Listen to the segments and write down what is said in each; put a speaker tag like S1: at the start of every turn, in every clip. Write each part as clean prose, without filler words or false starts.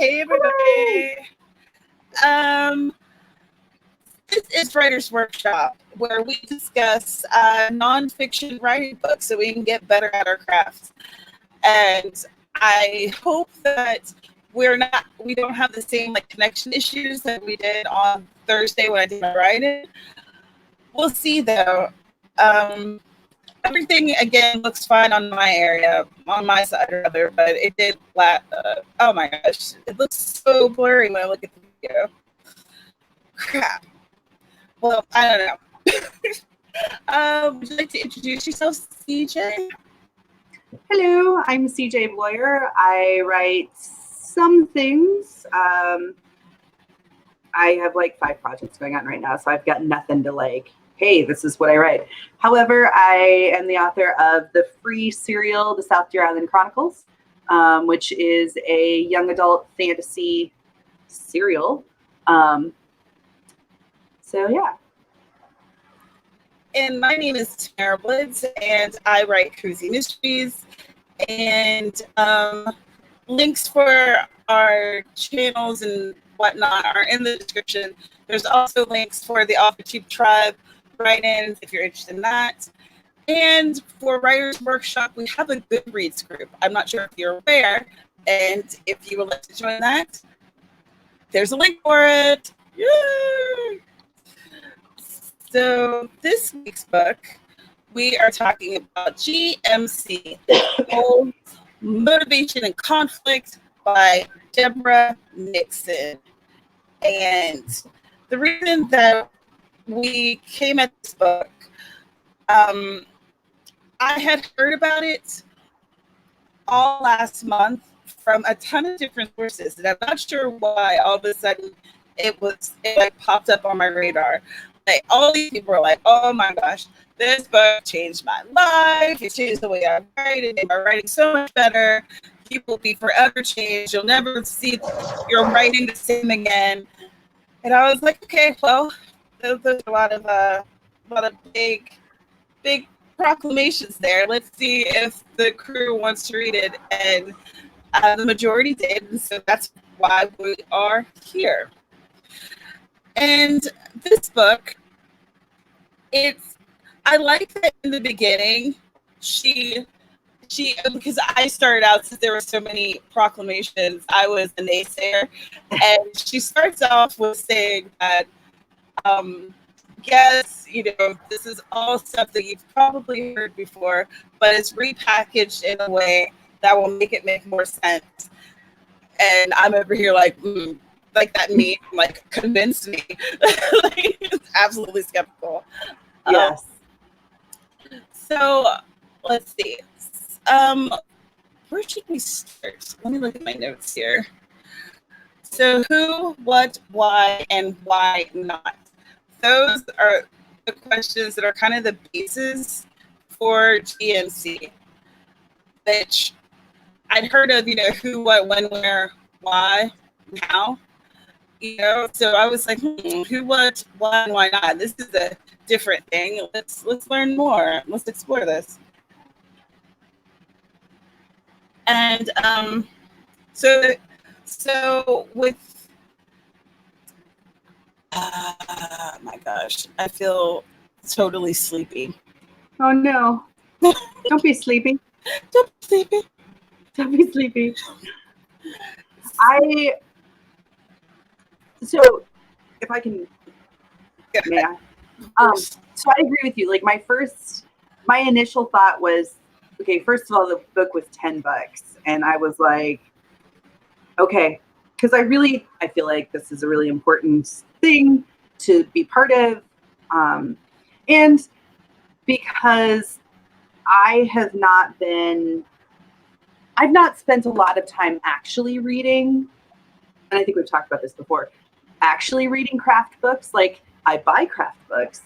S1: Hey everybody. This is Writer's Workshop, where we discuss nonfiction writing books so we can get better at our crafts. And I hope that we don't have the same connection issues that we did on Thursday when I did my writing. We'll see though. Everything again looks fine on my area, on my side rather, but it did oh my gosh, it looks so blurry when I look at the video. Crap. Well, I don't know. Would you like to introduce yourself, CJ?
S2: Hello, I'm CJ Bloyer. I write some things. I have 5 projects going on right now, so I've got nothing to hey, this is what I write. However, I am the author of the free serial, The South Deer Island Chronicles, which is a young adult fantasy serial. So yeah.
S1: And my name is Tamara Blitz, and I write cozy mysteries. And links for our channels and whatnot are in the description. There's also links for the Off the Tube Tribe write-ins if you're interested in that. And for Writer's Workshop, we have a Goodreads group. I'm not sure if you're aware, and if you would like to join that, there's a link for it. Yay! So this week's book, we are talking about GMC, Motivation and Conflict by Deborah Nixon. And the reason that we came at this book, I had heard about it all last month from a ton of different sources, and I'm not sure why all of a sudden it popped up on my radar. All these people were like, oh my gosh, this book changed my life. It changed the way I write. It made my writing so much better. You will be forever changed. You'll never see your writing the same again. And I was like, okay, well, there's a lot of big proclamations there. Let's see if the crew wants to read it. And the majority did. And so that's why we are here. And this book, I like that in the beginning, she because I started out, since there were so many proclamations, I was a naysayer. And she starts off with saying that, yes, this is all stuff that you've probably heard before, but it's repackaged in a way that will make it make more sense. And I'm over here that meme, convinced me. Absolutely skeptical.
S2: Yes.
S1: So let's see. Where should we start? Let me look at my notes here. So who, what, why, and why not? Those are the questions that are kind of the basis for GMC, which I'd heard of, who, what, when, where, why, how. So I was like, who, what, why, and why not? This is a different thing. Let's learn more. Let's explore this. And so with my gosh, I feel totally sleepy.
S2: Oh no! Don't be sleepy.
S1: Don't be sleepy.
S2: Don't be sleepy. So, if I can, may I? So I agree with you. My initial thought was, okay, first of all, the book was $10, and I was like, okay, because I feel like this is a really important thing to be part of, and because I've not spent a lot of time actually reading, and I think we've talked about this before, actually reading craft books. I buy craft books,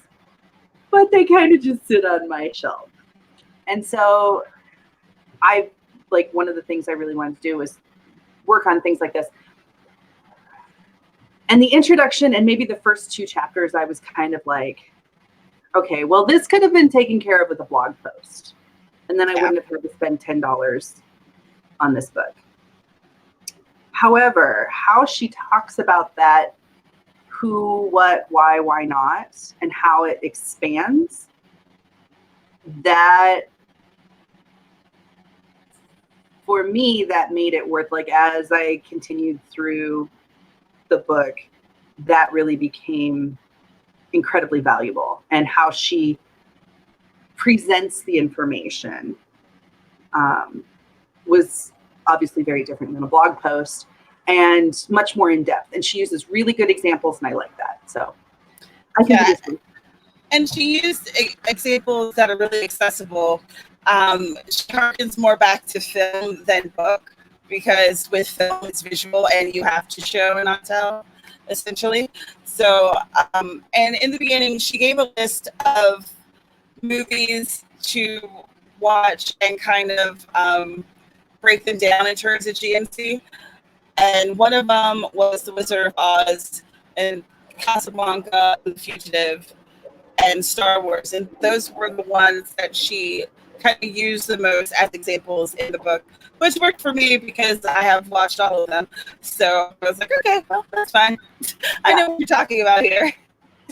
S2: but they kind of just sit on my shelf. And so one of the things I really wanted to do was work on things like this. And the introduction and maybe the first 2 chapters, I was kind of like, okay, well, this could have been taken care of with a blog post. And then I wouldn't have had to spend $10 on this book. However, how she talks about that, who, what, why not, and how it expands, that for me, that made it worth, like, as I continued through the book, that really became incredibly valuable. And how she presents the information was obviously very different than a blog post and much more in depth. And she uses really good examples, and I like that. So I think it is good.
S1: And she used examples that are really accessible. She harkens more back to film than book, because with film it's visual and you have to show and not tell, essentially. So, and in the beginning, she gave a list of movies to watch and kind of break them down in terms of GNC. And one of them was The Wizard of Oz and Casablanca, The Fugitive, and Star Wars. And those were the ones that she kind of used the most as examples in the book, which worked for me because I have watched all of them. So I was like, okay, well, that's fine. I know what you're talking about here.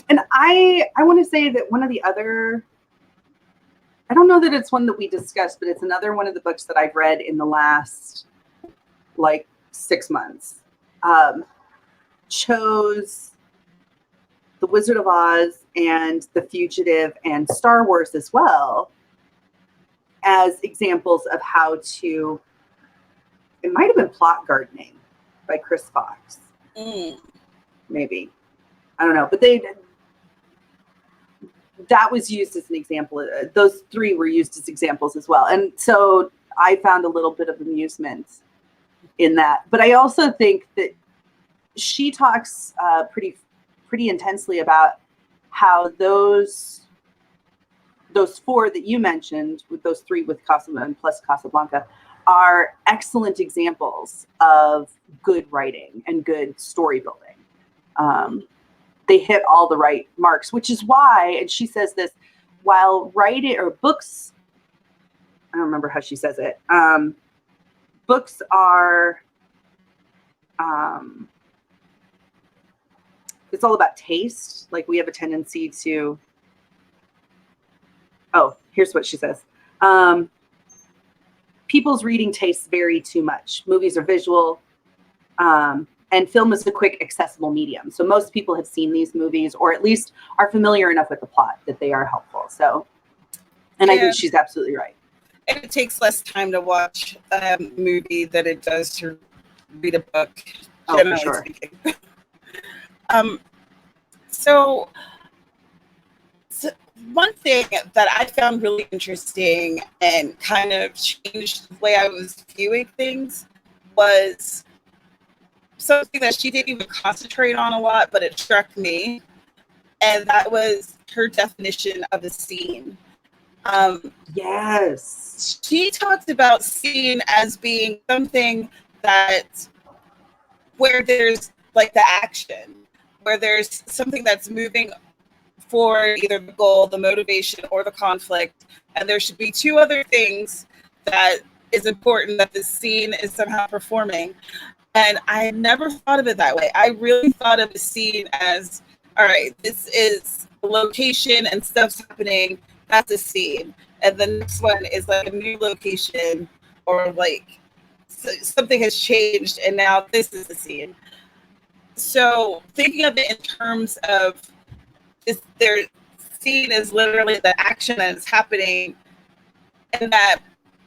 S2: And I want to say that one of the other, I don't know that it's one that we discussed, but it's another one of the books that I've read in the last, like, 6 months. Chose The Wizard of Oz and The Fugitive and Star Wars as well as examples of how to, it might have been Plot Gardening by Chris Fox. Maybe. I don't know. But that was used as an example. Those three were used as examples as well. And so I found a little bit of amusement in that. But I also think that she talks pretty intensely about how those four that you mentioned, with those three with Casablanca plus Casablanca, are excellent examples of good writing and good story building. They hit all the right marks, which is why, and she says this, while writing or books, I don't remember how she says it, books are, it's all about taste. Like, we have a tendency to, oh, here's what she says. People's reading tastes vary too much. Movies are visual, and film is a quick, accessible medium. So most people have seen these movies, or at least are familiar enough with the plot that they are helpful. So, and I think she's absolutely right.
S1: And it takes less time to watch a movie than it does to read a book, generally speaking. So one thing that I found really interesting and kind of changed the way I was viewing things was something that she didn't even concentrate on a lot, but it struck me. And that was her definition of a scene.
S2: Yes.
S1: She talked about scene as being something that, where there's like the action, where there's something that's moving for either the goal, the motivation, or the conflict. And there should be two other things that is important that the scene is somehow performing. And I never thought of it that way. I really thought of the scene as, all right, this is the location and stuff's happening. That's a scene. And the next one is like a new location, or like something has changed and now this is the scene. So thinking of it in terms of, is their scene is literally the action that is happening in that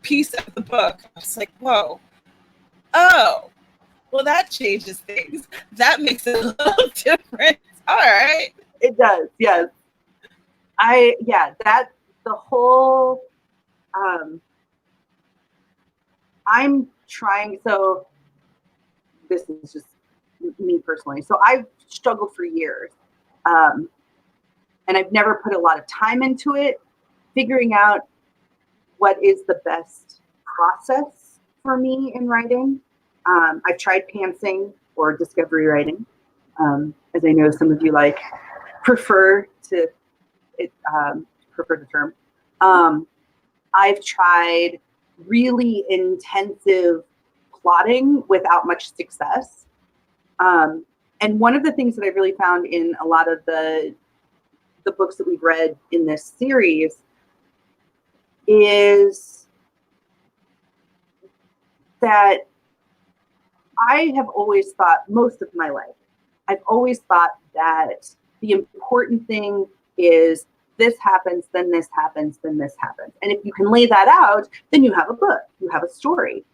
S1: piece of the book. I was like, whoa, oh, well, that changes things. That makes it a little different. All right.
S2: It does, yes. That the whole, I'm trying, so this is just me personally. So I've struggled for years. And I've never put a lot of time into it, figuring out what is the best process for me in writing. I've tried pantsing or discovery writing, as I know some of you prefer the term. I've tried really intensive plotting without much success. And one of the things that I really found in a lot of the books that we've read in this series is that I have always thought, most of my life, I've always thought that the important thing is this happens, then this happens, then this happens. And if you can lay that out, then you have a book, you have a story.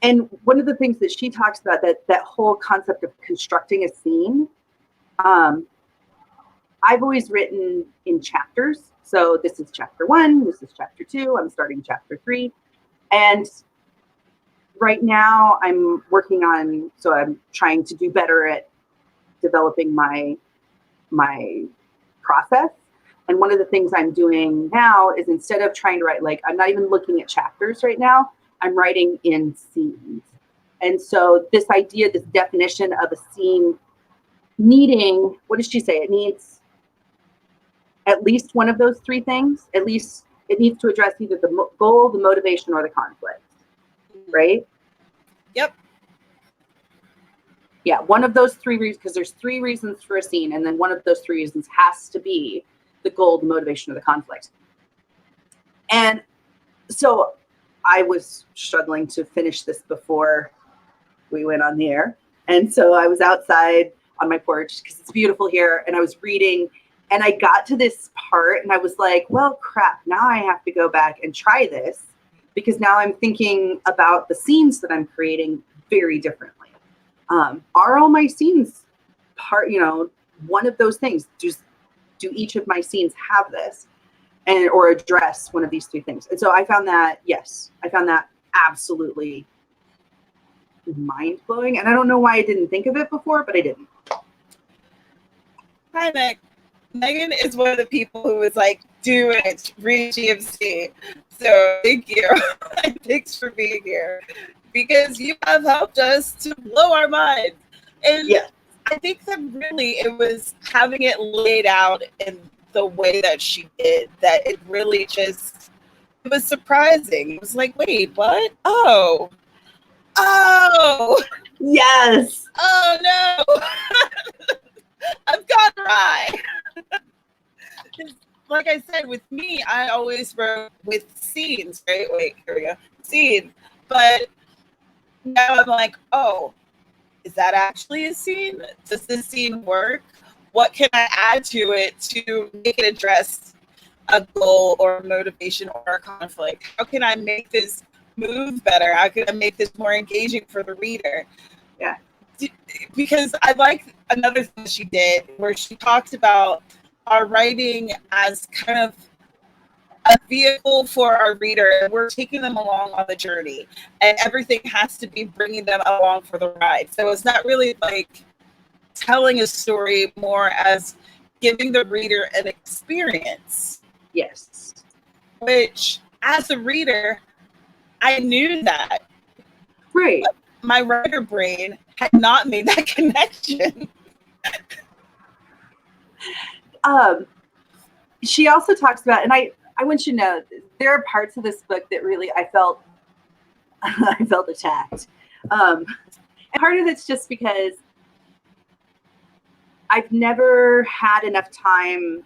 S2: And one of the things that she talks about, that whole concept of constructing a scene, I've always written in chapters. So this is chapter 1, this is chapter 2, I'm starting chapter 3. And right now I'm working on, so I'm trying to do better at developing my process. And one of the things I'm doing now is, instead of trying to write, like, I'm not even looking at chapters right now, I'm writing in scenes. And so this idea, this definition of a scene needing, what does she say? It needs at least one of those 3 things. At least it needs to address either the goal, the motivation, or the conflict, right?
S1: Yep.
S2: Yeah, one of those 3 reasons, because there's 3 reasons for a scene, and then one of those 3 reasons has to be the goal, the motivation, or the conflict. And so I was struggling to finish this before we went on the air. And so I was outside on my porch because it's beautiful here, and I was reading, and I got to this part and I was like, well, crap, now I have to go back and try this, because now I'm thinking about the scenes that I'm creating very differently. Are all my scenes part, one of those things? Do each of my scenes have this, or address one of these 3 things? And so I found that, yes, I found that absolutely mind-blowing. And I don't know why I didn't think of it before, but I didn't.
S1: Hi, Meg. Megan is one of the people who was like, do it, read GMC. So thank you. Thanks for being here, because you have helped us to blow our minds. And
S2: yeah.
S1: I think that really it was having it laid out in the way that she did, that it really just, it was surprising. It was like, wait, what? Oh,
S2: Yes.
S1: Oh no. I've gone awry. Like I said, with me, I always wrote with scenes, right? Wait, here we go. Scenes. But now I'm like, oh, is that actually a scene? Does this scene work? What can I add to it to make it address a goal or a motivation or a conflict? How can I make this move better? How can I make this more engaging for the reader?
S2: Yeah.
S1: Because I like another thing she did where she talked about our writing as kind of a vehicle for our reader. We're taking them along on the journey, and everything has to be bringing them along for the ride. So it's not really like telling a story, more as giving the reader an experience.
S2: Yes.
S1: Which, as a reader, I knew that.
S2: Right.
S1: But my writer brain had not made that connection.
S2: She also talks about, and I want you to know, there are parts of this book that really I felt attacked. And part of it's just because I've never had enough time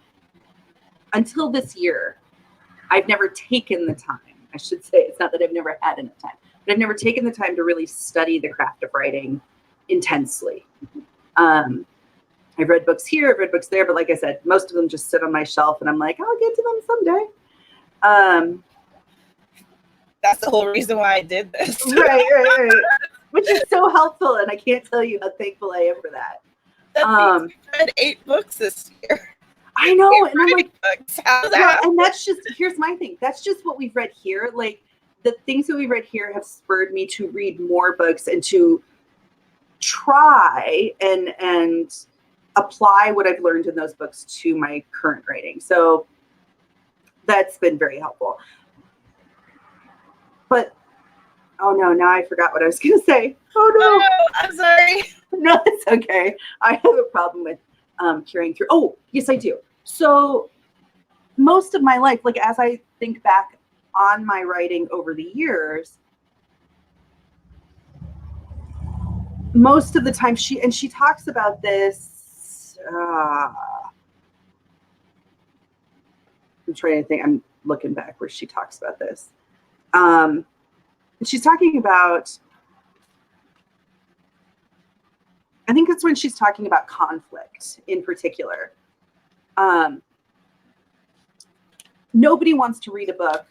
S2: until this year. I've never taken the time. I should say, it's not that I've never had enough time, but I've never taken the time to really study the craft of writing intensely. I've read books here, I've read books there, but like I said, most of them just sit on my shelf and I'm like, I'll get to them someday.
S1: That's the whole reason why I did this.
S2: Right. Which is so helpful, and I can't tell you how thankful I am for that.
S1: That means we've read 8 books this year.
S2: I know, and I'm like,
S1: that?
S2: And that's just, here's my thing. That's just what we've read here. Like, the things that we read here have spurred me to read more books and to try and apply what I've learned in those books to my current writing. So that's been very helpful. But, oh no, now I forgot what I was going to say. Oh no.
S1: I'm sorry.
S2: No, it's okay. I have a problem with carrying through. Oh, yes, I do. So most of my life, like as I think back on my writing over the years, most of the time she talks about this. I'm trying to think. I'm looking back where she talks about this. She's talking about, I think it's when she's talking about conflict in particular. Nobody wants to read a book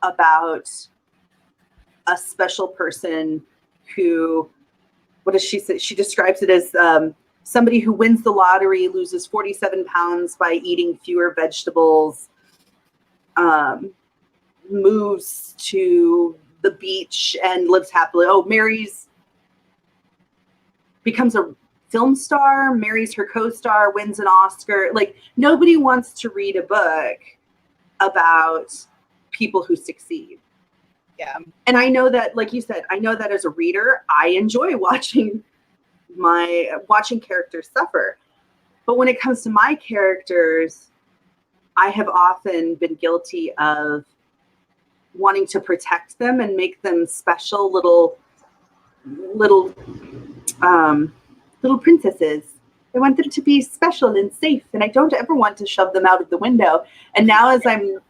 S2: about a special person who, what does she say? She describes it as somebody who wins the lottery, loses 47 pounds by eating fewer vegetables, moves to the beach and lives happily. Becomes a film star, marries her co-star, wins an Oscar. Like, nobody wants to read a book about people who succeed.
S1: Yeah.
S2: And I know that, like you said, I know that as a reader, I enjoy watching characters suffer. But when it comes to my characters, I have often been guilty of wanting to protect them and make them special little princesses. I want them to be special and safe, and I don't ever want to shove them out of the window. And now as I'm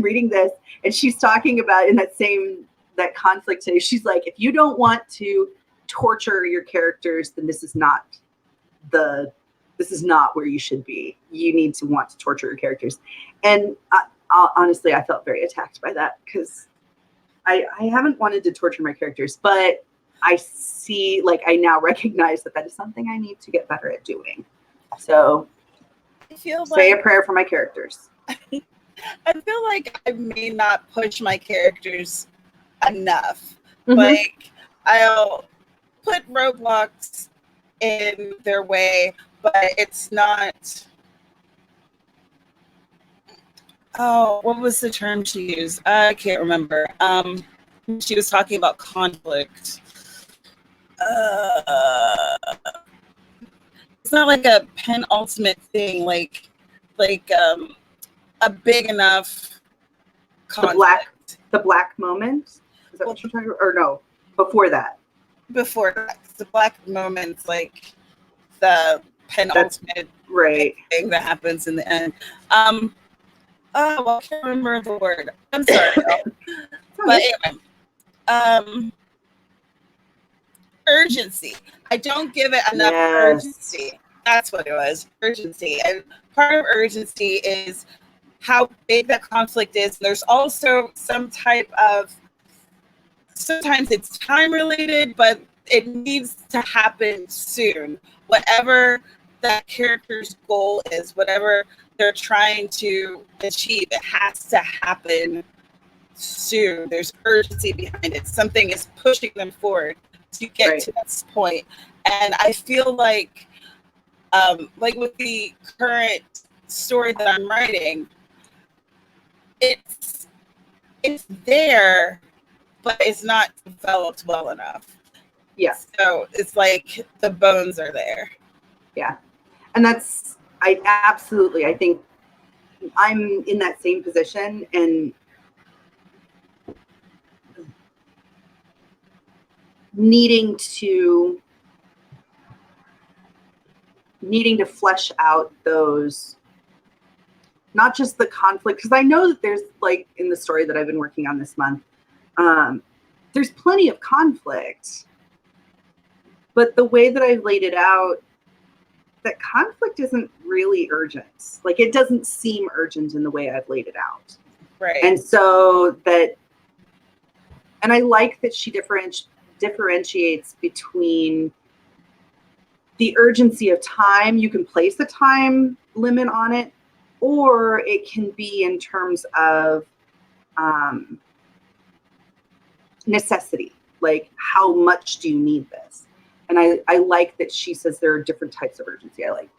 S2: reading this, and she's talking about in that conflict today, she's like, if you don't want to torture your characters, then this is not where you should be. You need to want to torture your characters. And honestly, I felt very attacked by that, because I haven't wanted to torture my characters, but I see, I now recognize that is something I need to get better at doing. So
S1: I feel
S2: say a prayer for my characters.
S1: I feel like I may not push my characters enough.
S2: Mm-hmm.
S1: I'll put roadblocks in their way, but it's not. Oh, what was the term she used? I can't remember. She was talking about conflict. It's not like a penultimate thing, like a big enough conflict.
S2: The black moment? Is that what you're talking about? Or no, before that?
S1: Before that. The black moment's like the penultimate thing that happens in the end. I can't remember the word. I'm sorry. But anyway, urgency. I don't give it enough urgency. That's what it was. Urgency. And part of urgency is how big that conflict is. There's also some type of, sometimes it's time related, but it needs to happen soon. Whatever that character's goal is, whatever they're trying to achieve, it has to happen soon. There's urgency behind it. Something is pushing them forward to get to this point. And I feel like with the current story that I'm writing, it's there, but it's not developed well enough.
S2: Yeah.
S1: So it's like the bones are there.
S2: Yeah. And I think I'm in that same position, and needing to flesh out those, not just the conflict, because I know that there's, in the story that I've been working on this month, there's plenty of conflict, but the way that I've laid it out, that conflict isn't really urgent. It doesn't seem urgent in the way I've laid it out.
S1: Right.
S2: And so and I like that she differentiates between the urgency of time. You can place a time limit on it, or it can be in terms of necessity. How much do you need this? And I like that she says there are different types of urgency. I like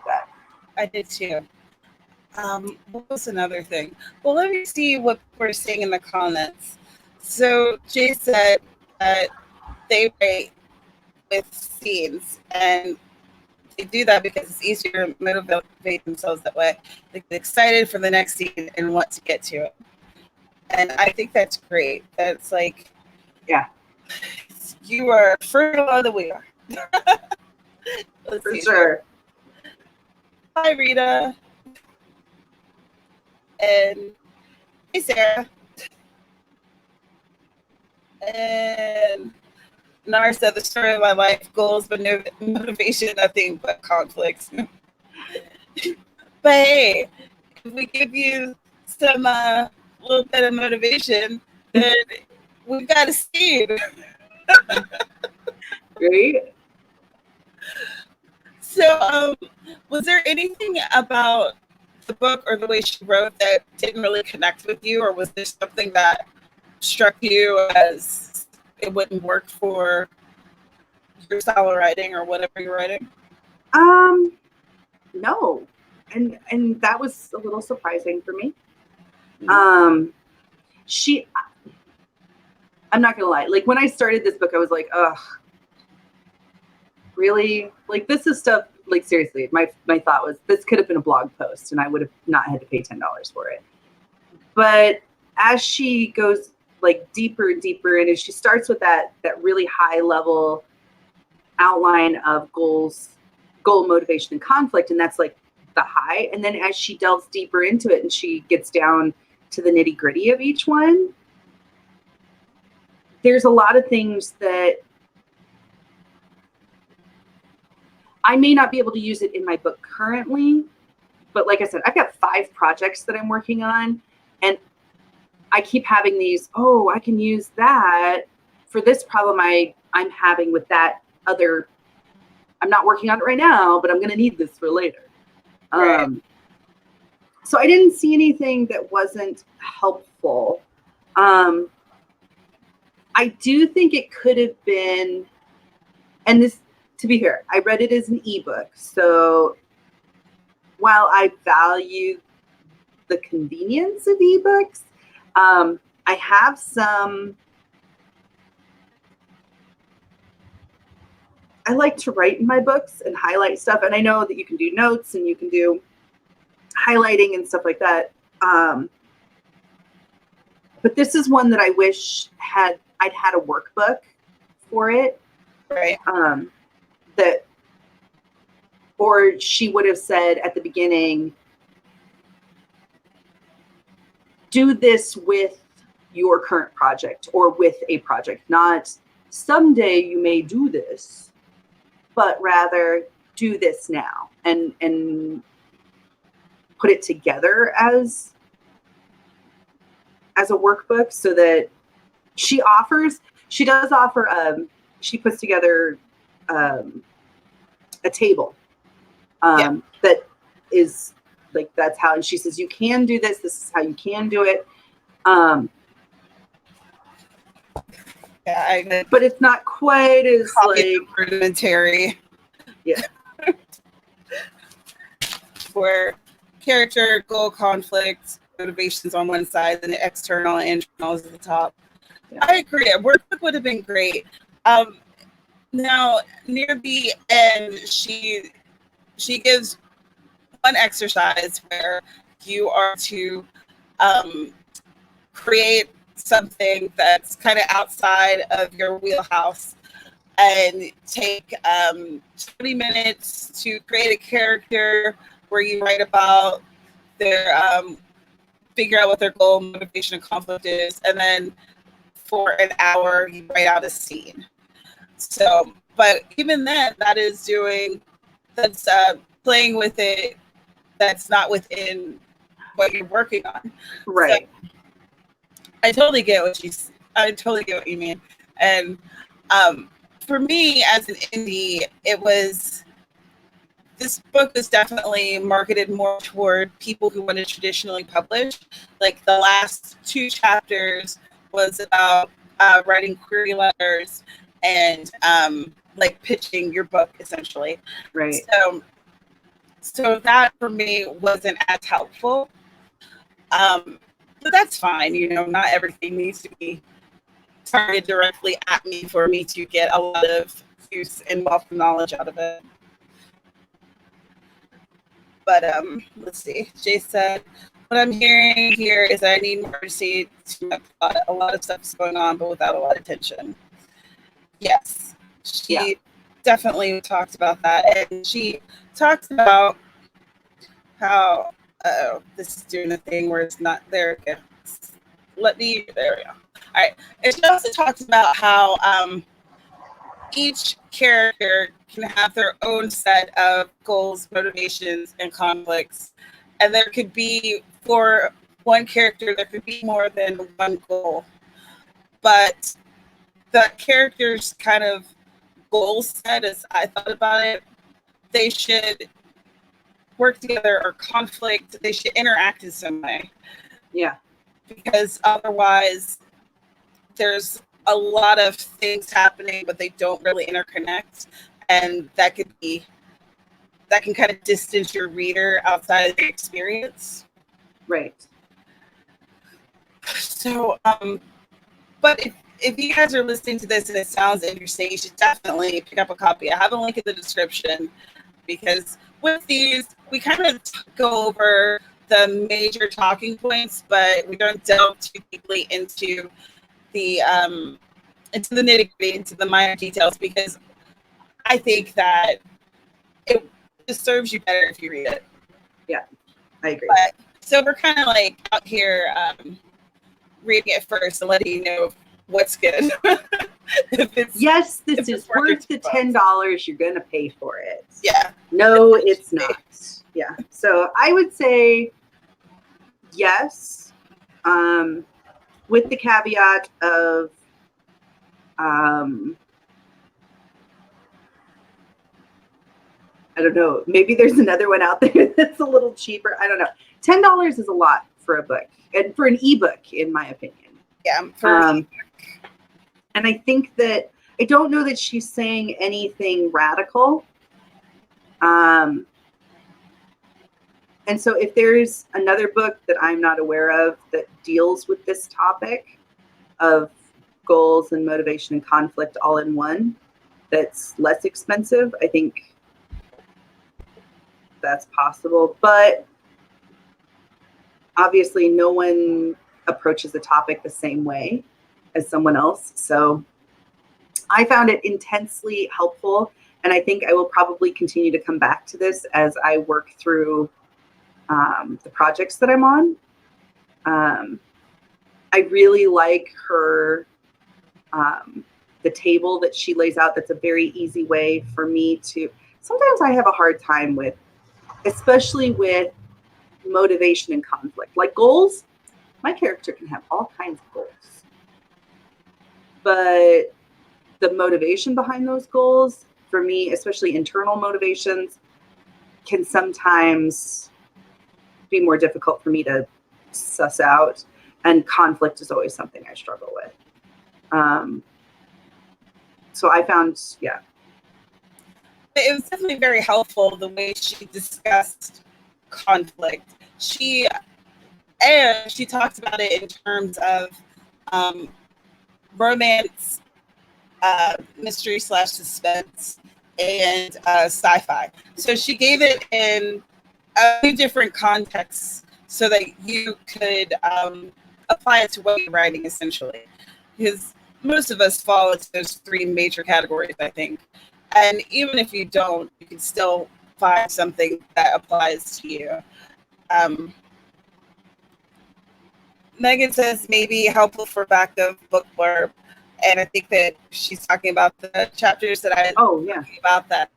S2: that.
S1: I did too. What was another thing? Well, let me see what we're seeing in the comments. So Jay said that they write with scenes, and they do that because it's easier to motivate themselves that way. They get excited for the next scene and want to get to it. And I think that's great. That's You are further along than we are. Let's
S2: For
S1: see.
S2: sure.
S1: Hi, Rita. And hey, Sarah. And Nar said the story of my life, goals, but no motivation, nothing but conflicts. But hey, if we give you some little bit of motivation, then we've got a seed.
S2: Right?
S1: So, was there anything about the book or the way she wrote that didn't really connect with you, or was there something that struck you as it wouldn't work for your style of writing or whatever you're writing?
S2: No. And that was a little surprising for me. She I'm not gonna lie, like when I started this book, I was like, ugh, really? Like this is stuff, like seriously, my thought was this could have been a blog post and I would have not had to pay $10 for it. But as she goes like deeper and deeper, and as she starts with that really high level outline of goals, goal, motivation, and conflict, and that's like the high. And then as she delves deeper into it and she gets down to the nitty gritty of each one, there's a lot of things that I may not be able to use it in my book currently, but like I said, I've got 5 projects that I'm working on, and I keep having these, oh, I can use that for this problem I'm having with that other. I'm not working on it right now, but I'm going to need this for later.
S1: Right.
S2: So I didn't see anything that wasn't helpful. I do think it could have been, and this, to be fair, I read it as an ebook. So while I value the convenience of ebooks, I have some, I like to write in my books and highlight stuff. And I know that you can do notes and you can do highlighting and stuff like that. But this is one that I wish I'd had a workbook for it.
S1: Right.
S2: That, or she would have said at the beginning, do this with your current project or with a project, not someday you may do this, but rather do this now and put it together as a workbook, so that she does offer, she puts together a table that is like, that's how, and she says, you can do this. This is how you can do it.
S1: Yeah,
S2: but it's not quite as like
S1: rudimentary.
S2: Yeah.
S1: Where character, goal, conflict, motivations on one side, and the external and internal is at the top. Yeah. I agree. A workbook would have been great. Now, near the end, she gives one exercise where you are to create something that's kind of outside of your wheelhouse and take 20 minutes to create a character where you write about their figure out what their goal, motivation, and conflict is, and then for an hour you write out a scene. So, but even then, that's playing with it. That's not within what you're working on.
S2: Right.
S1: So, I totally get what you mean. And for me as an indie, this book is definitely marketed more toward people who want to traditionally publish. Like the last 2 chapters was about writing query letters and like pitching your book essentially.
S2: Right.
S1: So that for me wasn't as helpful. But that's fine. Not everything needs to be targeted directly at me for me to get a lot of use and wealth of knowledge out of it. But let's see. Jay said, what I'm hearing here is I need more to see to my plot. A lot of stuff is going on, but without a lot of tension. Yes,
S2: Yeah.
S1: she definitely talked about that, and she talked about how this is doing a thing where it's not there. Okay. There we go. All right, and she also talked about how each character can have their own set of goals, motivations, and conflicts, and there could be for one character there could be more than one goal, but the character's kind of goal set, as I thought about it, they should work together or conflict. They should interact in some way.
S2: Yeah.
S1: Because otherwise, there's a lot of things happening, but they don't really interconnect. And that can kind of distance your reader outside of the experience.
S2: Right.
S1: So, but if you guys are listening to this and it sounds interesting, you should definitely pick up a copy. I have a link in the description because with these, we kind of go over the major talking points, but we don't delve too deeply into the nitty gritty, into the minor details, because I think that it just serves you better if you read it.
S2: Yeah, I agree.
S1: But so we're kind of like out here reading it first and letting you know what's good.
S2: Yes, this is worth the $10 you're gonna pay for it.
S1: Yeah.
S2: No, it's not. Yeah. So I would say yes, with the caveat of I don't know, maybe there's another one out there that's a little cheaper. I don't know. $10 is a lot for a book, and for an ebook, in my opinion.
S1: Yeah.
S2: And I think that I don't know that she's saying anything radical. And so if there's another book that I'm not aware of that deals with this topic of goals and motivation and conflict all in one, that's less expensive, I think that's possible. But obviously no one approaches the topic the same way as someone else. So I found it intensely helpful, and I think I will probably continue to come back to this as I work through the projects that I'm on. I really like her, the table that she lays out. That's a very easy way for me to, sometimes I have a hard time with, especially with motivation and conflict. Like goals, my character can have all kinds of goals. But the motivation behind those goals, for me, especially internal motivations, can sometimes be more difficult for me to suss out. And conflict is always something I struggle with. So I found, yeah.
S1: It was definitely very helpful the way she discussed conflict. She talks about it in terms of romance, mystery / suspense, and sci-fi. So she gave it in a few different contexts so that you could apply it to what you're writing, essentially. Because most of us fall into those three major categories, I think. And even if you don't, you can still find something that applies to you. Megan says maybe helpful for back of book blurb. And I think that she's talking about the chapters that I talking about that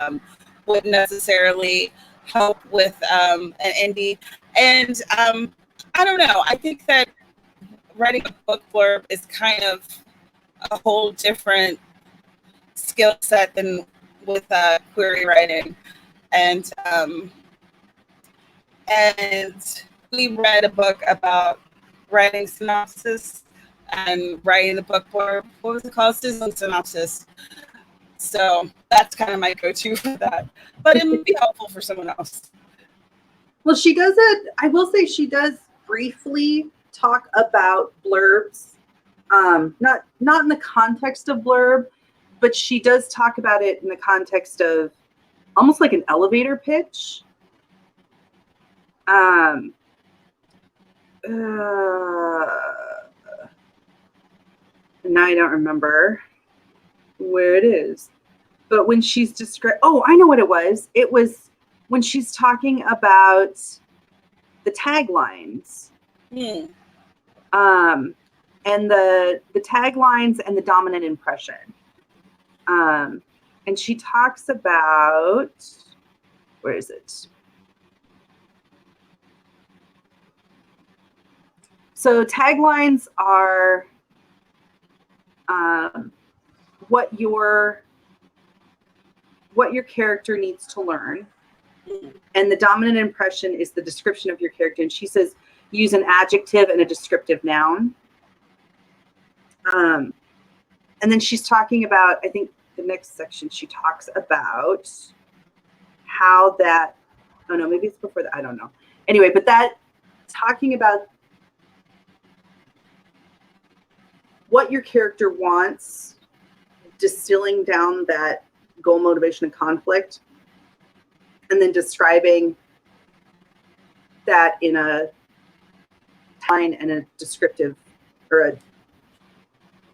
S1: wouldn't necessarily help with an indie. And I don't know. I think that writing a book blurb is kind of a whole different skill set than with query writing. And we read a book about writing synopsis and writing the book blurb. What was it called? Sizzling synopsis. So that's kind of my go-to for that. But it would be helpful for someone else.
S2: Well, she does it. I will say she does briefly talk about blurbs. Not in the context of blurb, but she does talk about it in the context of almost like an elevator pitch. Now I don't remember. where it is. But when she's I know what it was. It was when she's talking about the taglines. And the taglines and the dominant impression. And she talks about, where is it? So taglines are what your character needs to learn. And the dominant impression is the description of your character. And she says, use an adjective and a descriptive noun. And then she's talking about, I think the next section, she talks about how that, oh no, maybe it's before that, I don't know. Anyway, but that talking about what your character wants, distilling down that goal, motivation, and conflict, and then describing that in a line and a descriptive or a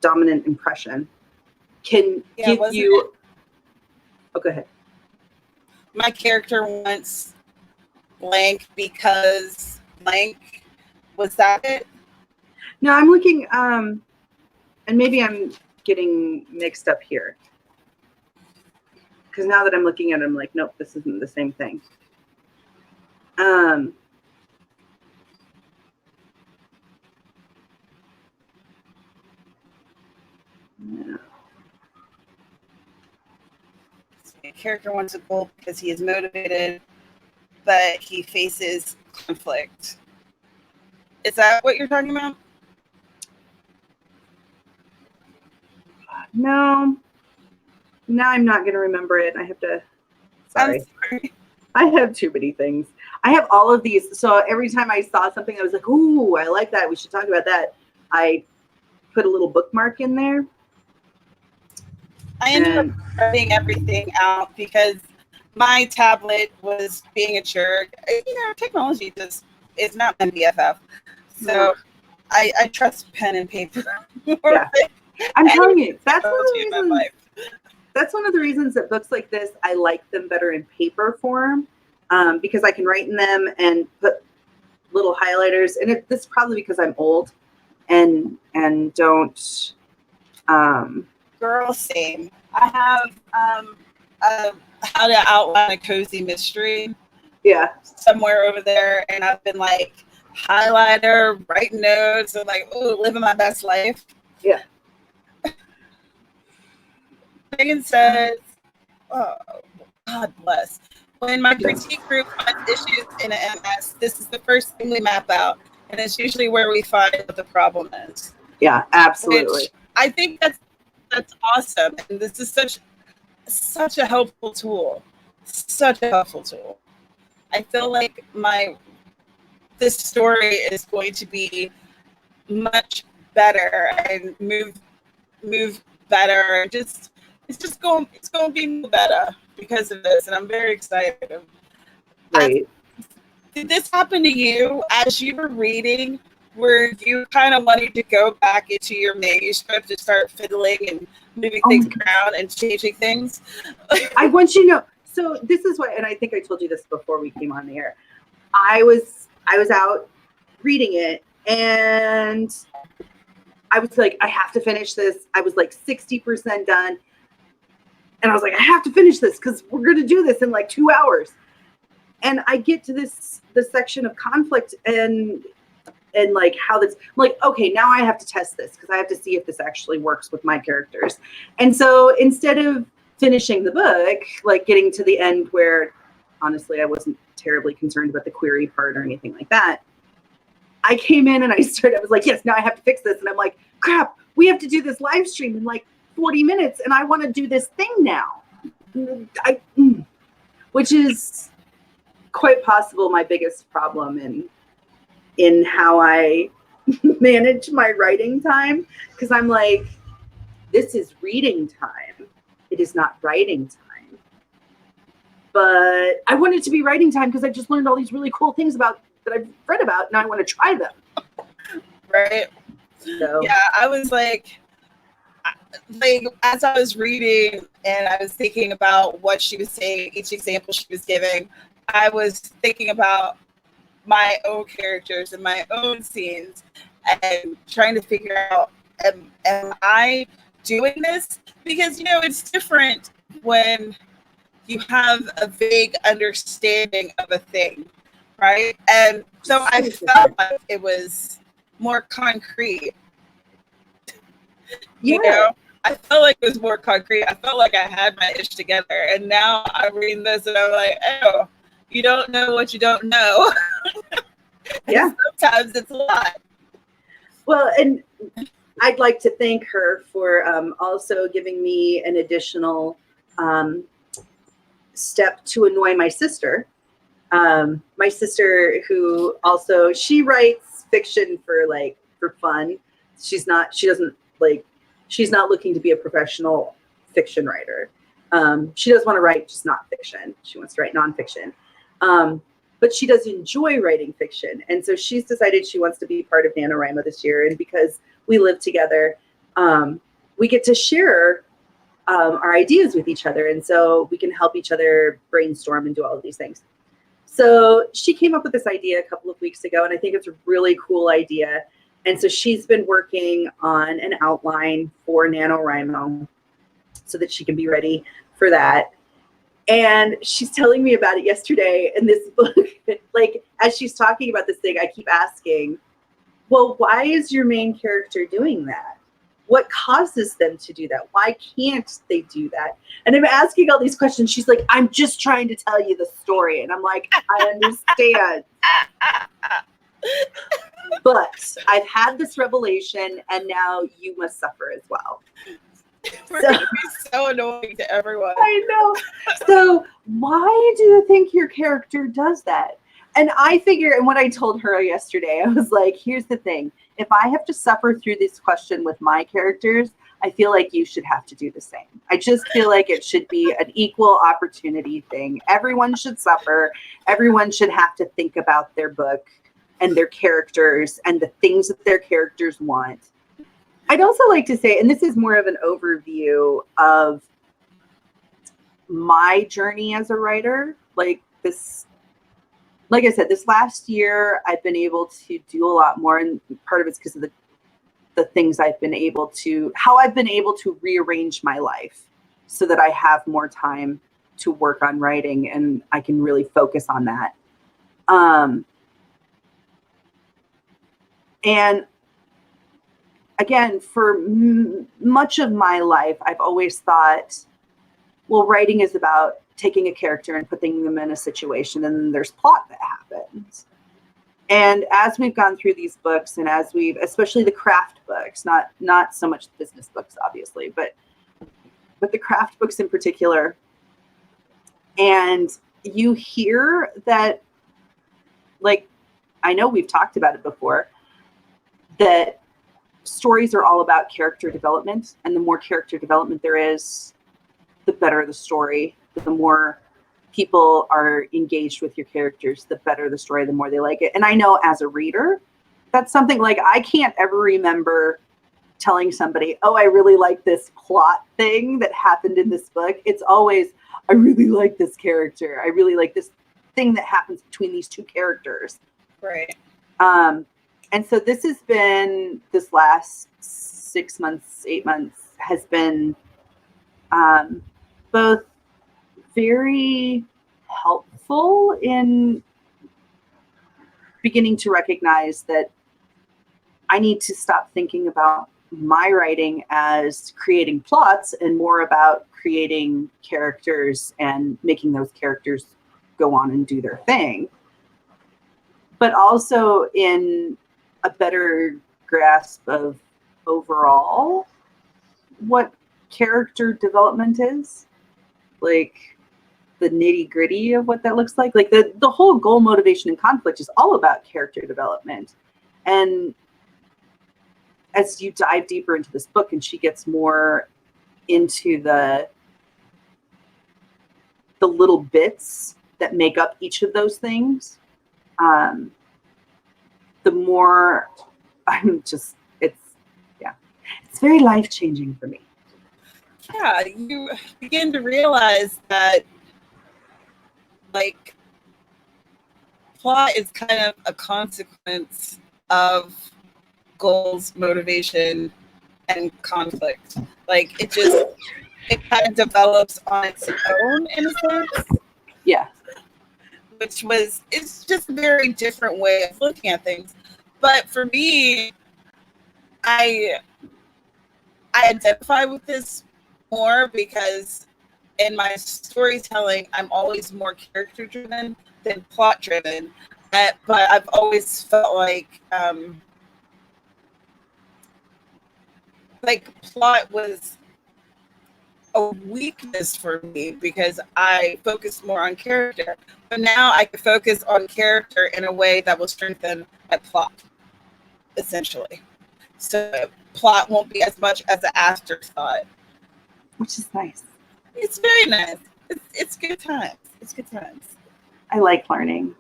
S2: dominant impression can give you. Oh, go ahead.
S1: My character wants blank because blank. Was that it?
S2: No, I'm looking, and maybe I'm getting mixed up here. Because now that I'm looking at it, I'm like, nope, this isn't the same thing. No.
S1: A character wants a goal because he is motivated, but he faces conflict. Is that what you're talking about?
S2: No. Now I'm not going to remember it. I have to. Sorry. I have too many things. I have all of these. So every time I saw something, I was like, ooh, I like that. We should talk about that. I put a little bookmark in there.
S1: I ended up writing everything out because my tablet was being a jerk. Technology just is not my BFF. So I trust pen and paper more.
S2: Yeah. I'm telling you, that's one of the reasons that books like this, I like them better in paper form, because I can write in them and put little highlighters. And this is probably because I'm old and don't.
S1: Girl, same. I have how to outline a cozy mystery.
S2: Yeah.
S1: Somewhere over there, and I've been like highlighter, writing notes, and like, ooh, living my best life.
S2: Yeah.
S1: Megan says, oh, God bless. When my critique group finds issues in an MS, this is the first thing we map out, and it's usually where we find what the problem is.
S2: Yeah, absolutely.
S1: Which I think that's awesome, and this is such a helpful tool. Such a helpful tool. I feel like this story is going to be much better and move better. It's going to be better because of this, and I'm very excited.
S2: Right.
S1: Did this happen to you as you were reading, where you kind of wanted to go back into your manuscript to start fiddling and moving things around and changing things?
S2: I want you to know. So this is what, and I think I told you this before we came on the air. I was out reading it, and I was like, I have to finish this. I was like 60% done. And I was like, I have to finish this because we're going to do this in like 2 hours. And I get to the section of conflict and like how this, I'm like, okay, now I have to test this because I have to see if this actually works with my characters. And so instead of finishing the book, like getting to the end where honestly, I wasn't terribly concerned about the query part or anything like that. I came in and I was like, yes, now I have to fix this. And I'm like, crap, we have to do this live stream in like 40 minutes. And I want to do this thing now. Which is quite possible my biggest problem in how I manage my writing time. Because I'm like, this is reading time. It is not writing time. But I want it to be writing time because I just learned all these really cool things that I've read about. Now I want to try them.
S1: Right.
S2: So.
S1: Yeah, I was like, like as I was reading and I was thinking about what she was saying, each example she was giving, I was thinking about my own characters and my own scenes and trying to figure out, am I doing this? Because, it's different when you have a vague understanding of a thing, right? And so I felt like it was more concrete.
S2: Yeah.
S1: I felt like it was more concrete. I felt like I had my ish together. And now I'm reading this and I'm like, oh, you don't know what you don't know.
S2: Yeah.
S1: Sometimes it's a lot.
S2: Well, and I'd like to thank her for also giving me an additional step to annoy my sister. My sister, who also, she writes fiction for fun. She's not looking to be a professional fiction writer. She does want to write, just not fiction. She wants to write nonfiction. But she does enjoy writing fiction. And so she's decided she wants to be part of NaNoWriMo this year. And because we live together, we get to share our ideas with each other. And so we can help each other brainstorm and do all of these things. So she came up with this idea a couple of weeks ago, and I think it's a really cool idea. And so she's been working on an outline for NaNoWriMo so that she can be ready for that. And she's telling me about it yesterday in this book. As she's talking about this thing, I keep asking, well, why is your main character doing that? What causes them to do that? Why can't they do that? And I'm asking all these questions. She's like, I'm just trying to tell you the story. And I'm like, I understand. But I've had this revelation, and now you must suffer as well.
S1: We're going to be so annoying to everyone.
S2: I know. So why do you think your character does that? And I figure, and what I told her yesterday, I was like, here's the thing. If I have to suffer through this question with my characters, I feel like you should have to do the same. I just feel like it should be an equal opportunity thing. Everyone should suffer. Everyone should have to think about their book and their characters and the things that their characters want. I'd also like to say, and this is more of an overview of my journey as a writer, like I said, this last year, I've been able to do a lot more. And part of it's because of the things how I've been able to rearrange my life so that I have more time to work on writing and I can really focus on that. And again, for much of my life, I've always thought, well, writing is about taking a character and putting them in a situation, and then there's plot that happens. And as we've gone through these books, and as especially the craft books, not so much business books, obviously, but the craft books in particular, and you hear that, I know we've talked about it before, that stories are all about character development, and the more character development there is, the better the story. The more people are engaged with your characters, the better the story, the more they like it. And I know as a reader, that's something I can't ever remember telling somebody, oh, I really like this plot thing that happened in this book. It's always, I really like this character. I really like this thing that happens between these two characters.
S1: Right.
S2: And so this last 6 months, 8 months has been both very helpful in beginning to recognize that I need to stop thinking about my writing as creating plots and more about creating characters and making those characters go on and do their thing. But also in a better grasp of overall what character development is, the nitty gritty of what that looks like. The whole goal, motivation, and conflict is all about character development. And as you dive deeper into this book and she gets more into the little bits that make up each of those things, the more it's very life-changing for me.
S1: yeah, you begin to realize that like plot is kind of a consequence of goals, motivation, and conflict. Like it kind of develops on its own in a sense,
S2: Yeah.
S1: it's just a very different way of looking at things. But for me, I I identify with this more because in my storytelling, I'm always more character driven than plot driven. But I've always felt like plot was a weakness for me because I focused more on character. But now I can focus on character in a way that will strengthen my plot, essentially. So plot won't be as much as an afterthought.
S2: Which is nice.
S1: It's very nice. It's good times. It's good times.
S2: I like learning.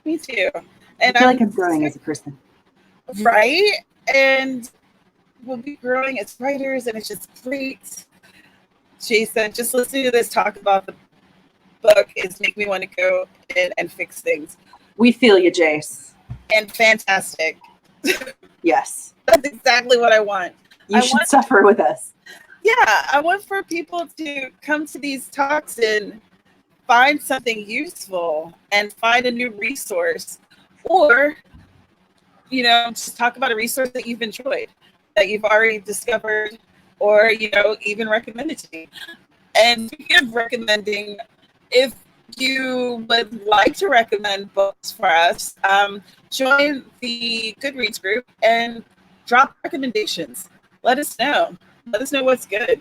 S1: Me too.
S2: And I feel like I'm growing as a person.
S1: Right? And we'll be growing as writers, and it's just great. Jason, just listening to this talk about the book is make me want to go in and fix things.
S2: We feel you, Jace.
S1: And fantastic.
S2: Yes.
S1: That's exactly what I want.
S2: You should suffer with us.
S1: Yeah, I want for people to come to these talks and find something useful and find a new resource, or just talk about a resource that you've enjoyed, that you've already discovered, or even recommended to me. And speaking of recommending, if you would like to recommend books for us, join the Goodreads group and drop recommendations. Let us know what's good.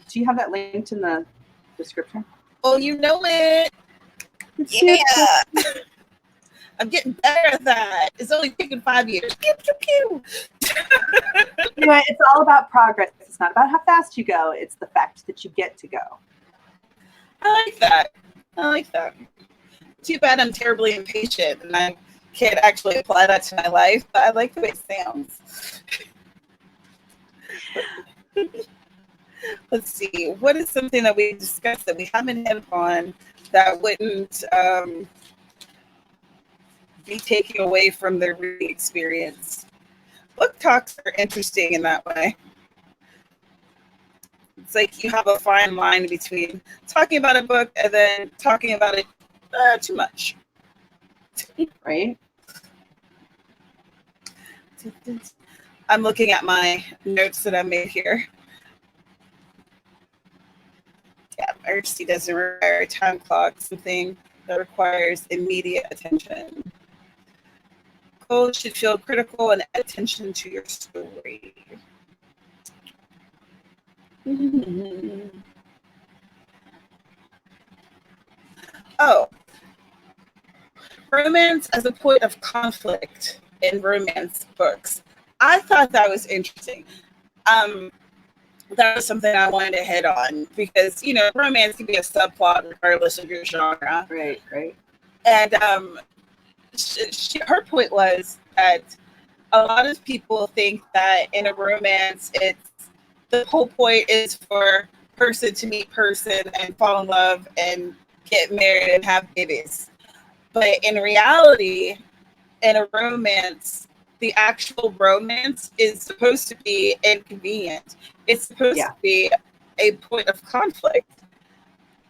S2: Do you have that linked in the description?
S1: Oh, you know it. Yeah. I'm getting better at that. It's only taken 5 years. Pew, pew, pew.
S2: Anyway, it's all about progress. It's not about how fast you go. It's the fact that you get to go.
S1: I like that. Too bad I'm terribly impatient and I can't actually apply that to my life, but I like the way it sounds. Let's see. What is something that we discussed that we haven't hit upon that wouldn't be taking away from their reading experience? Book talks are interesting in that way. It's like you have a fine line between talking about a book and then talking about it too much.
S2: Right?
S1: I'm looking at my notes that I made here. Yeah, urgency doesn't require a time clock, something that requires immediate attention. Goals should feel critical and add attention to your story. Oh, romance as a point of conflict in romance books. I thought that was interesting. That was something I wanted to hit on because, romance can be a subplot regardless of your genre.
S2: Right.
S1: And her point was that a lot of people think that in a romance, the whole point is for person to meet person and fall in love and get married and have babies. But in reality, in a romance, the actual romance is supposed to be inconvenient. It's supposed to be a point of conflict.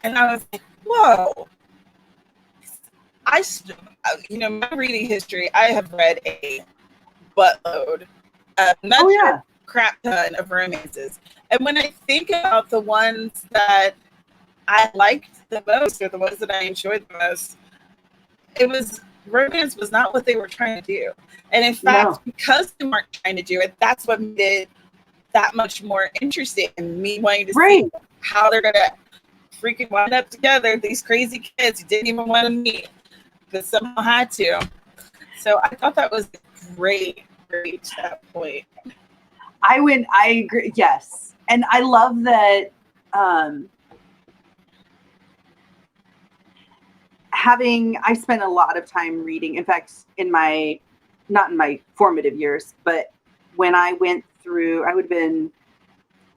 S1: And I was like, whoa. My reading history, I have read a buttload, crap ton of romances. And when I think about the ones that I liked the most or the ones that I enjoyed the most, romance was not what they were trying to do. And in fact, because they weren't trying to do it, that's what made it that much more interesting and me wanting to see how they're going to freaking wind up together, these crazy kids who didn't even want to meet, but somehow had to. So I thought that was great point.
S2: I agree. Yes. And I love that I spent a lot of time reading. In fact, not in my formative years, but when I went through, I would have been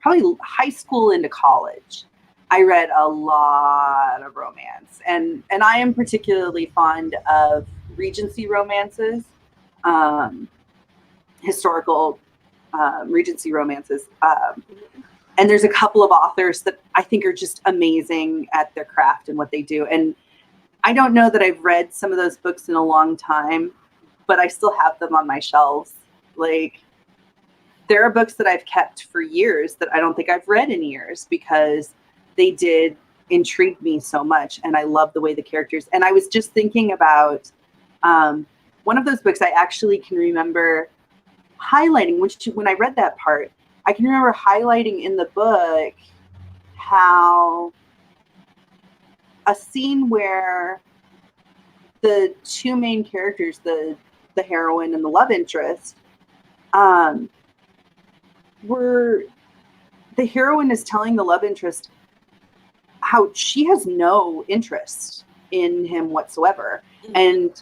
S2: probably high school into college, I read a lot of romance, and I am particularly fond of Regency romances, historical Regency romances. And there's a couple of authors that I think are just amazing at their craft and what they do. And I don't know that I've read some of those books in a long time, but I still have them on my shelves. Like, there are books that I've kept for years that I don't think I've read in years because they did intrigue me so much. And I love the way the characters, and I was just thinking about one of those books I actually can remember highlighting, which when I read that part, I can remember highlighting in the book how a scene where the two main characters, the heroine and the love interest, were, the heroine is telling the love interest how she has no interest in him whatsoever. And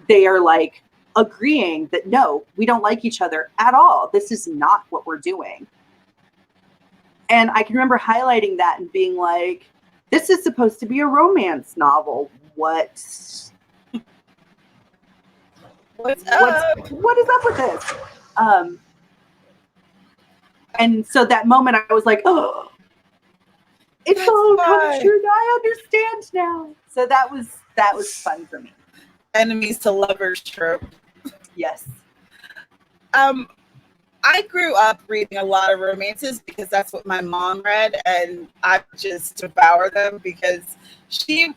S2: they are like agreeing that no, we don't like each other at all. This is not what we're doing. And I can remember highlighting that and being like, this is supposed to be a romance novel. What is up with this? And so that moment I was like, oh, it's all come true. I understand now. So that was fun for me.
S1: Enemies to lovers trope.
S2: Yes.
S1: I grew up reading a lot of romances because that's what my mom read, and I just devour them because she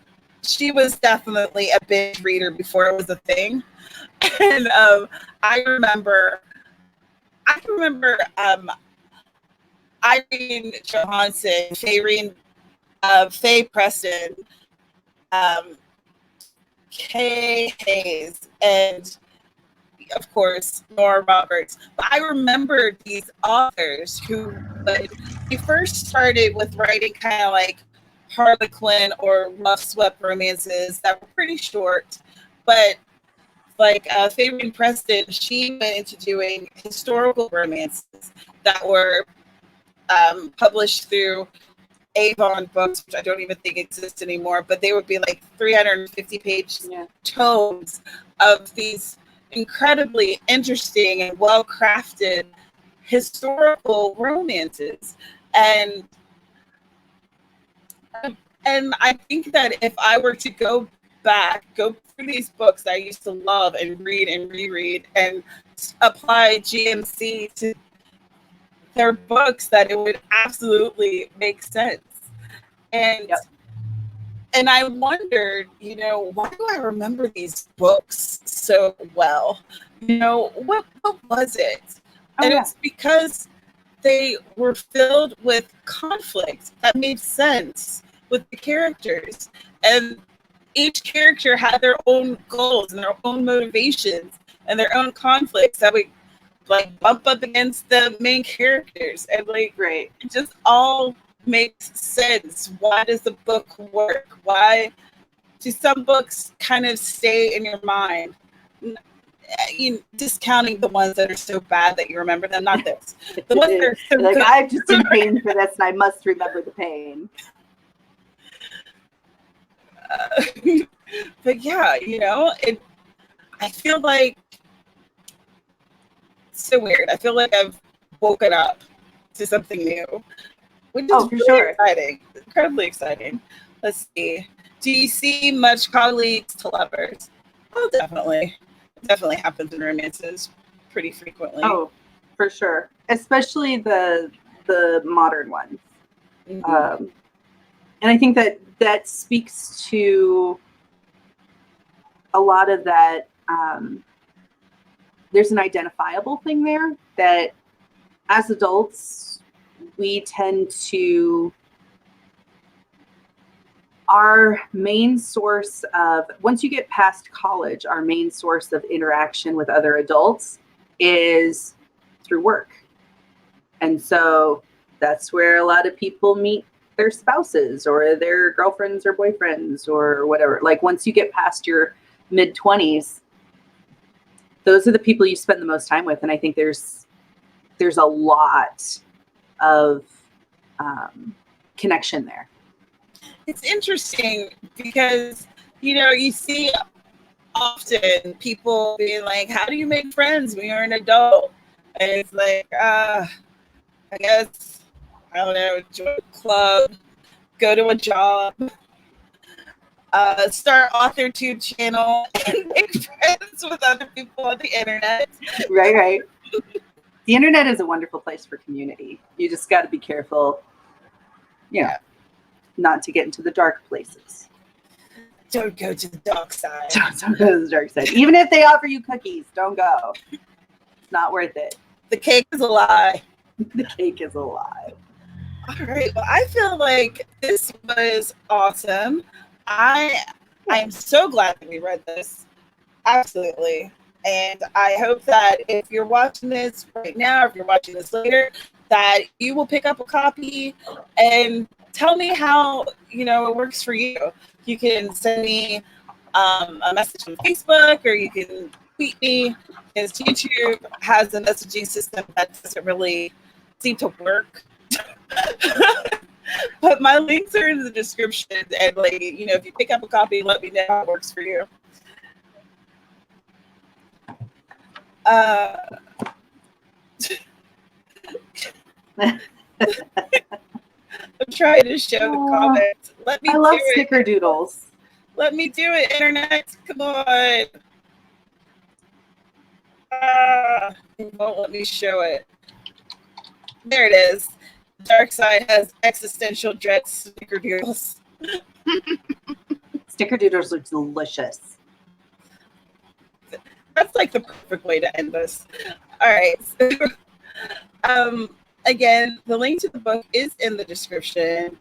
S1: was definitely a binge reader before it was a thing. And I remember Irene Johansson, Faye Preston, Kay Hayes, and of course Nora Roberts. But I remember these authors who they first started with writing kind of like Harlequin or rough swept romances that were pretty short, but like Fabian Preston, she went into doing historical romances that were published through Avon Books, which I don't even think exist anymore, but they would be like 350-page tomes of these incredibly interesting and well-crafted historical romances. And I think that if I were to go through these books that I used to love and read and reread and apply GMC to their books, that it would absolutely make sense. And and I wondered, why do I remember these books so well? What was it? It's because they were filled with conflict that made sense with the characters. And each character had their own goals and their own motivations and their own conflicts that would like bump up against the main characters. And like, it just all makes sense. Why does the book work? Why do some books kind of stay in your mind? Discounting the ones that are so bad that you remember them, not this. The ones that are so
S2: like
S1: good.
S2: I'm just in pain for this, and I must remember the pain.
S1: But yeah, I feel like it's so weird. I feel like I've woken up to something new, which is
S2: for sure
S1: exciting, incredibly exciting. Let's see. Do you see much colleagues to lovers? Oh, definitely. It definitely happens in romances pretty frequently.
S2: Oh, for sure. Especially the modern ones. Mm-hmm. And I think that speaks to a lot of that. There's an identifiable thing there that as adults, we tend to, our main source of, once you get past college, our main source of interaction with other adults is through work. And so that's where a lot of people meet their spouses or their girlfriends or boyfriends or whatever. Like once you get past your mid-20s, those are the people you spend the most time with. And I think there's a lot of connection there.
S1: It's interesting because, you see often people being like, how do you make friends when you're an adult? And it's like, I guess, I don't know, join a club, go to a job, start author tube channel, and make friends with other people on the internet.
S2: Right. The internet is a wonderful place for community. You just got to be careful, not to get into the dark places.
S1: Don't go to the dark side.
S2: Don't go to the dark side. Even if they offer you cookies, don't go. It's not worth it.
S1: The cake is a lie.
S2: The cake is a lie.
S1: All right. Well, I feel like this was awesome. I am so glad that we read this. Absolutely. And I hope that if you're watching this right now, or if you're watching this later, that you will pick up a copy and tell me how, it works for you. You can send me a message on Facebook, or you can tweet me, because YouTube has a messaging system that doesn't really seem to work. But my links are in the description, and if you pick up a copy, let me know how it works for you. I'm trying to show the comments.
S2: I love snickerdoodles.
S1: Let me do it, internet. Come on. It won't let me show it. There it is. Dark side has existential dread snickerdoodles.
S2: Snickerdoodles are delicious.
S1: That's like the perfect way to end this. All right. So, again, the link to the book is in the description.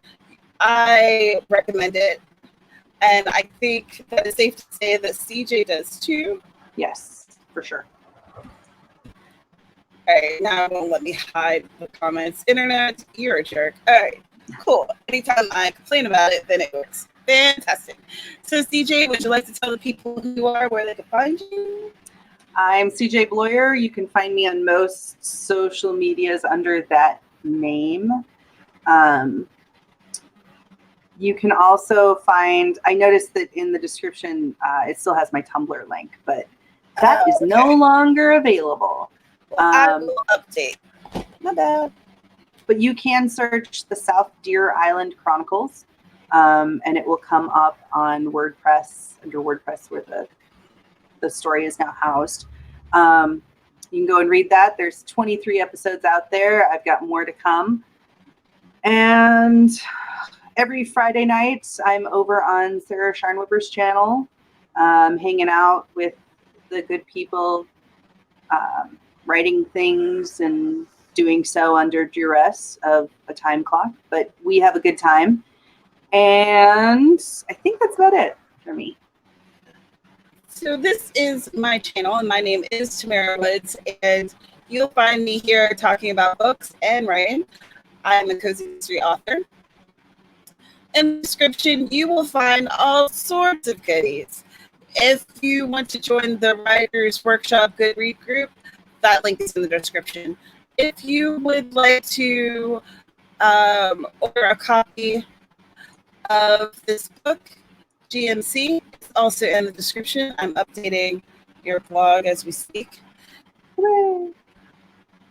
S1: I recommend it. And I think that it's safe to say that CJ does too.
S2: Yes, for sure.
S1: All right, now it won't let me hide the comments. Internet, you're a jerk. All right, cool. Anytime I complain about it, then it works. Fantastic. So, CJ, would you like to tell the people who you are, where they can find you?
S2: I'm CJ Bloyer. You can find me on most social medias under that name. You can also find, I noticed that in the description, it still has my Tumblr link, but that is no longer available.
S1: I will update. My bad.
S2: But you can search the South Deer Island Chronicles, and it will come up on WordPress, under WordPress, where the story is now housed. You can go and read that. There's 23 episodes out there. I've got more to come. And every Friday night, I'm over on Sarah Sharnwipper's channel, hanging out with the good people, writing things and doing so under duress of a time clock. But we have a good time. And I think that's about it for me.
S1: So this is my channel, and my name is Tamara Woods, and you'll find me here talking about books and writing. I'm a cozy mystery author. In the description, you will find all sorts of goodies. If you want to join the Writers Workshop Good Read group, that link is in the description. If you would like to order a copy of this book, GMC, is also in the description. I'm updating your blog as we speak.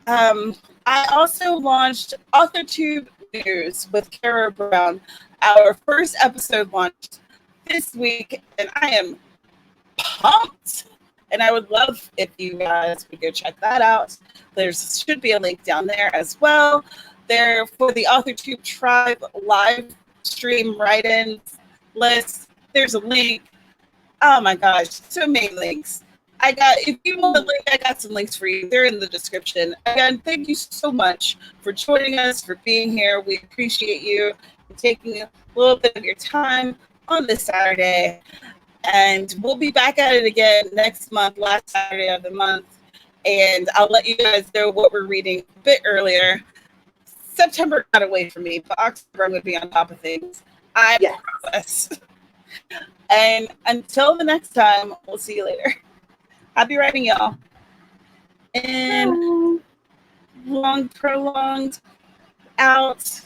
S1: I also launched AuthorTube News with Kara Brown. Our first episode launched this week, and I am pumped. And I would love if you guys would go check that out. There should be a link down there as well. There for the AuthorTube Tribe live stream write-in list. There's a link. Oh my gosh, so many links. If you want a link, I got some links for you. They're in the description. Again, thank you so much for joining us, for being here. We appreciate you for taking a little bit of your time on this Saturday. And we'll be back at it again next month, last Saturday of the month. And I'll let you guys know what we're reading a bit earlier. September got away from me, but October I'm going to be on top of things. I promise. And until the next time, we'll see you later. Happy writing, y'all. And long, prolonged out.